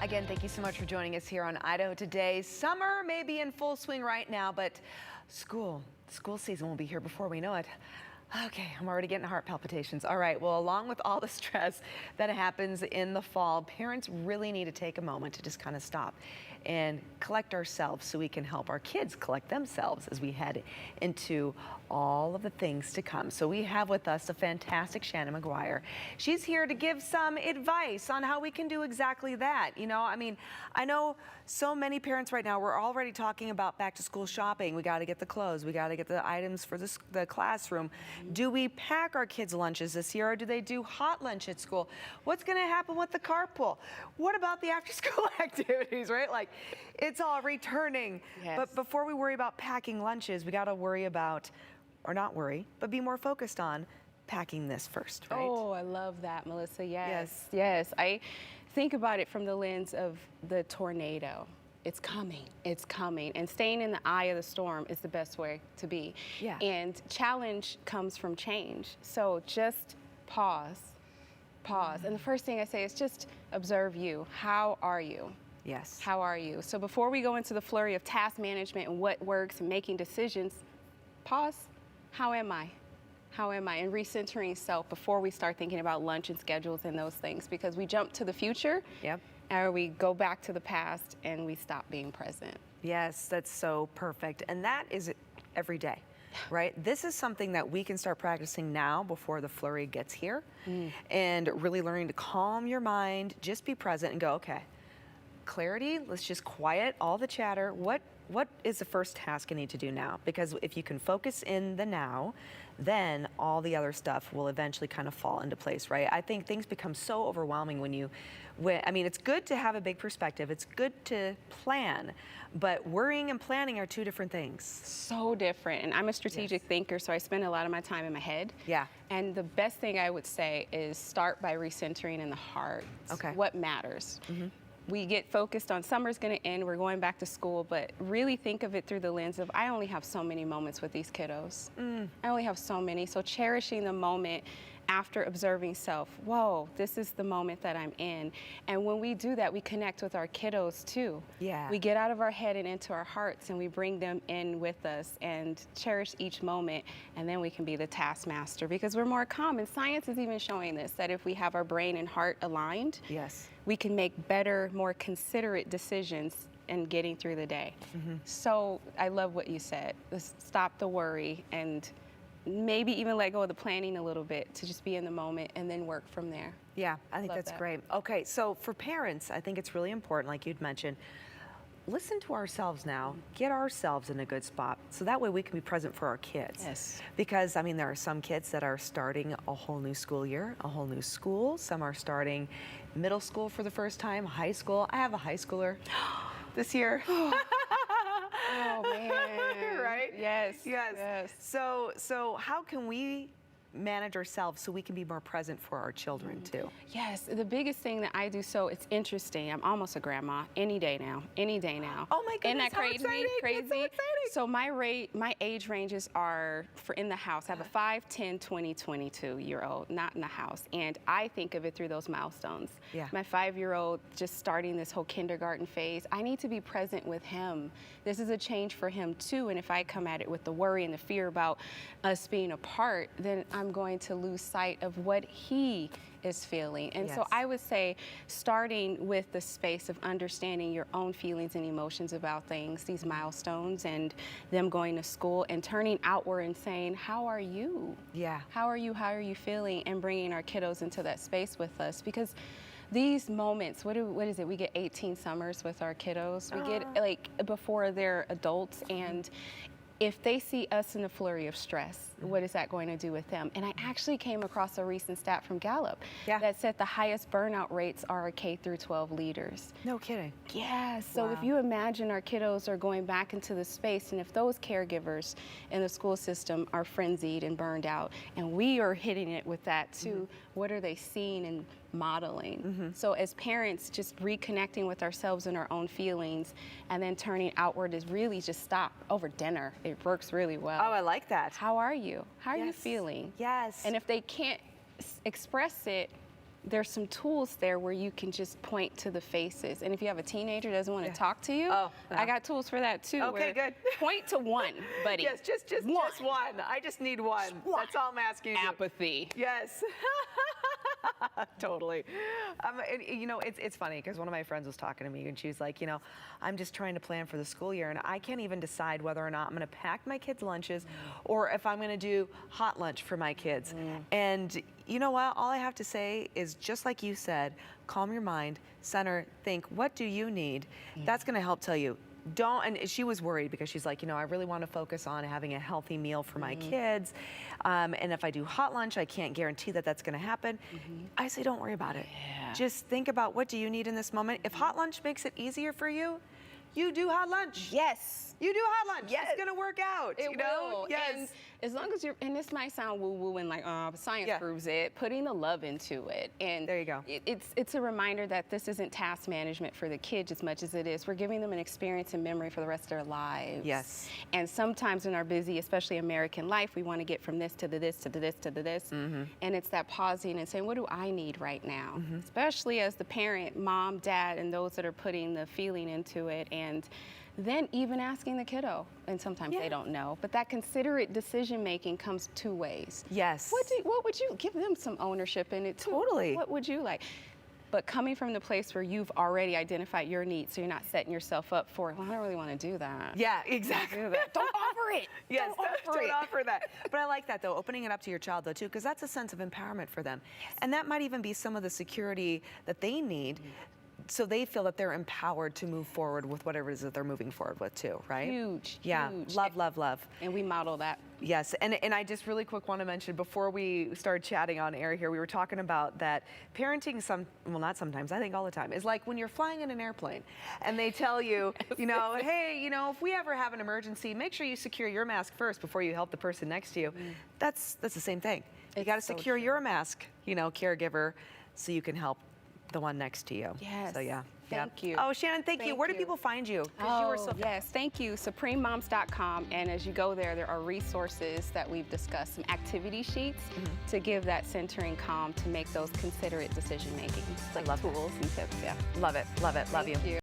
Again, thank you so much for joining us here on Idaho Today. Summer may be in full swing right now, but school season will be here before we know it. Okay, I'm already getting heart palpitations. All right, well, along with all the stress that happens in the fall, parents really need to take a moment to just kind of stop and collect ourselves so we can help our kids collect themselves as we head into all of the things to come. So we have with us the fantastic Shannon McGuire. She's here to give some advice on how we can do exactly that. You know, I mean, I know so many parents right now, we're already talking about back to school shopping. We got to get the clothes, we got to get the items for the classroom. Do we pack our kids' lunches this year, or do they do hot lunch at school? What's going to happen with the carpool? What about the after-school activities, right? Like, it's all returning. Yes. But before we worry about packing lunches, we got to worry about, or not worry, but be more focused on packing this first, right? Oh, I love that, Melissa. Yes. Yes. I think about it from the lens of the tornado. It's coming, and staying in the eye of the storm is the best way to be. Yeah. And challenge comes from change. So just pause. And the first thing I say is just observe you. How are you? Yes. How are you? So before we go into the flurry of task management and what works and making decisions, pause. How am I? How am I? And recentering self before we start thinking about lunch and schedules and those things, because we jump to the future. Yep. Or we go back to the past and we stop being present. Yes, that's so perfect. And that is every day, right? This is something that we can start practicing now before the flurry gets here, and really learning to calm your mind, just be present and go, okay, clarity, let's just quiet all the chatter. What is the first task I need to do now? Because if you can focus in the now, then all the other stuff will eventually kind of fall into place, right? I think things become so overwhelming I mean, it's good to have a big perspective. It's good to plan, but worrying and planning are two different things. So different. And I'm a strategic thinker, so I spend a lot of my time in my head. Yeah. And the best thing I would say is start by recentering in the heart. Okay. What matters. We get focused on summer's going to end, we're going back to school, but really think of it through the lens of I only have so many moments with these kiddos. I only have so many. So cherishing the moment after observing self. Whoa, this is the moment that I'm in. And when we do that, we connect with our kiddos too. Yeah. We get out of our head and into our hearts, and we bring them in with us and cherish each moment, and then we can be the taskmaster because we're more calm. And science is even showing this, that if we have our brain and heart aligned, we can make better, more considerate decisions in getting through the day. So I love what you said. Stop the worry and maybe even let go of the planning a little bit to just be in the moment and then work from there. Yeah, I think that's great. Okay, so for parents, I think it's really important, like you'd mentioned, listen to ourselves now, get ourselves in a good spot, so that way we can be present for our kids. Yes. Because, I mean, there are some kids that are starting a whole new school year, a whole new school. Some are starting middle school for the first time, high school. I have a high schooler this year. Oh, man. Right? Yes. So how can we manage ourselves so we can be more present for our children too? Yes, the biggest thing that I do, so it's interesting, I'm almost a grandma, any day now. Oh my goodness, Isn't that crazy? It's so exciting. So my age ranges are, for in the house, I have a 5, 10, 20, 22-year-old, not in the house. And I think of it through those milestones. Yeah. My 5-year-old just starting this whole kindergarten phase, I need to be present with him. This is a change for him too, and if I come at it with the worry and the fear about us being apart, then I'm going to lose sight of what he is feeling. And so I would say starting with the space of understanding your own feelings and emotions about things, these milestones and them going to school, and turning outward and saying, how are you? Yeah. How are you feeling? And bringing our kiddos into that space with us, because these moments, what is it? We get 18 summers with our kiddos. We get like before they're adults, and if they see us in the flurry of stress, what is that going to do with them? And I actually came across a recent stat from Gallup that said the highest burnout rates are our K through 12 leaders. No kidding. Yeah, so if you imagine our kiddos are going back into the space, and if those caregivers in the school system are frenzied and burned out, and we are hitting it with that too, what are they seeing and modeling? So as parents, just reconnecting with ourselves and our own feelings, and then turning outward is really just stop over dinner. It works really well. Oh, I like that. How are you? How are you feeling? Yes. And if they can't express it, there's some tools there where you can just point to the faces. And if you have a teenager that doesn't want to talk to you, I got tools for that too. Okay, good. Point to one, buddy. Yes, just one. I just need one. That's all I'm asking you to do. Apathy. Yes. Totally. And, you know, it's funny because one of my friends was talking to me and she was like, you know, I'm just trying to plan for the school year and I can't even decide whether or not I'm going to pack my kids' lunches or if I'm going to do hot lunch for my kids. And you know what? All I have to say is just like you said, calm your mind, center, think, what do you need? That's going to help tell you. Don't, and she was worried because she's like, you know, I really want to focus on having a healthy meal for my kids. And if I do hot lunch, I can't guarantee that that's going to happen. I say, don't worry about it. Just think about what do you need in this moment. If hot lunch makes it easier for you, you do hot lunch. Yes. You do hot lunch. Yes. It's going to work out. It you know? will. Yes. And as long as you're, and this might sound woo-woo and like, science proves it, putting the love into it. And there you go. It's a reminder that this isn't task management for the kids as much as it is. We're giving them an experience and memory for the rest of their lives. Yes. And sometimes in our busy, especially American life, we want to get from this to the this to the this to the this. And it's that pausing and saying, what do I need right now? Especially as the parent, mom, dad, and those that are putting the feeling into it. And then even asking the kiddo, and sometimes they don't know, but that considerate decision making comes two ways. Yes. What would you give them some ownership in it too? Totally. What would you like? But coming from the place where you've already identified your needs, so you're not setting yourself up for, well, I don't really want to do that. Yeah, exactly. Don't offer it. Yes, don't offer that. But I like that though, opening it up to your child though too, because that's a sense of empowerment for them. And that might even be some of the security that they need. So they feel that they're empowered to move forward with whatever it is that they're moving forward with too, right? Huge, yeah. huge. Love, love, love. And we model that. Yes, and I just really quick want to mention before we started chatting on air here, we were talking about that parenting well not sometimes, I think all the time, is like when you're flying in an airplane and they tell you, you know, hey, you know, if we ever have an emergency, make sure you secure your mask first before you help the person next to you. That's the same thing. You got to secure your mask, you know, caregiver, so you can help the one next to you. Yes. So yeah. Thank you. Oh, Shannon, thank you. Where do people find you? Oh, you were so yes, thank you. SupremeMoms.com. And as you go there, there are resources that we've discussed, some activity sheets to give that centering calm to make those considerate decision making. Like tools and tips. Yeah. Love it. Love it. Love you. Thank you.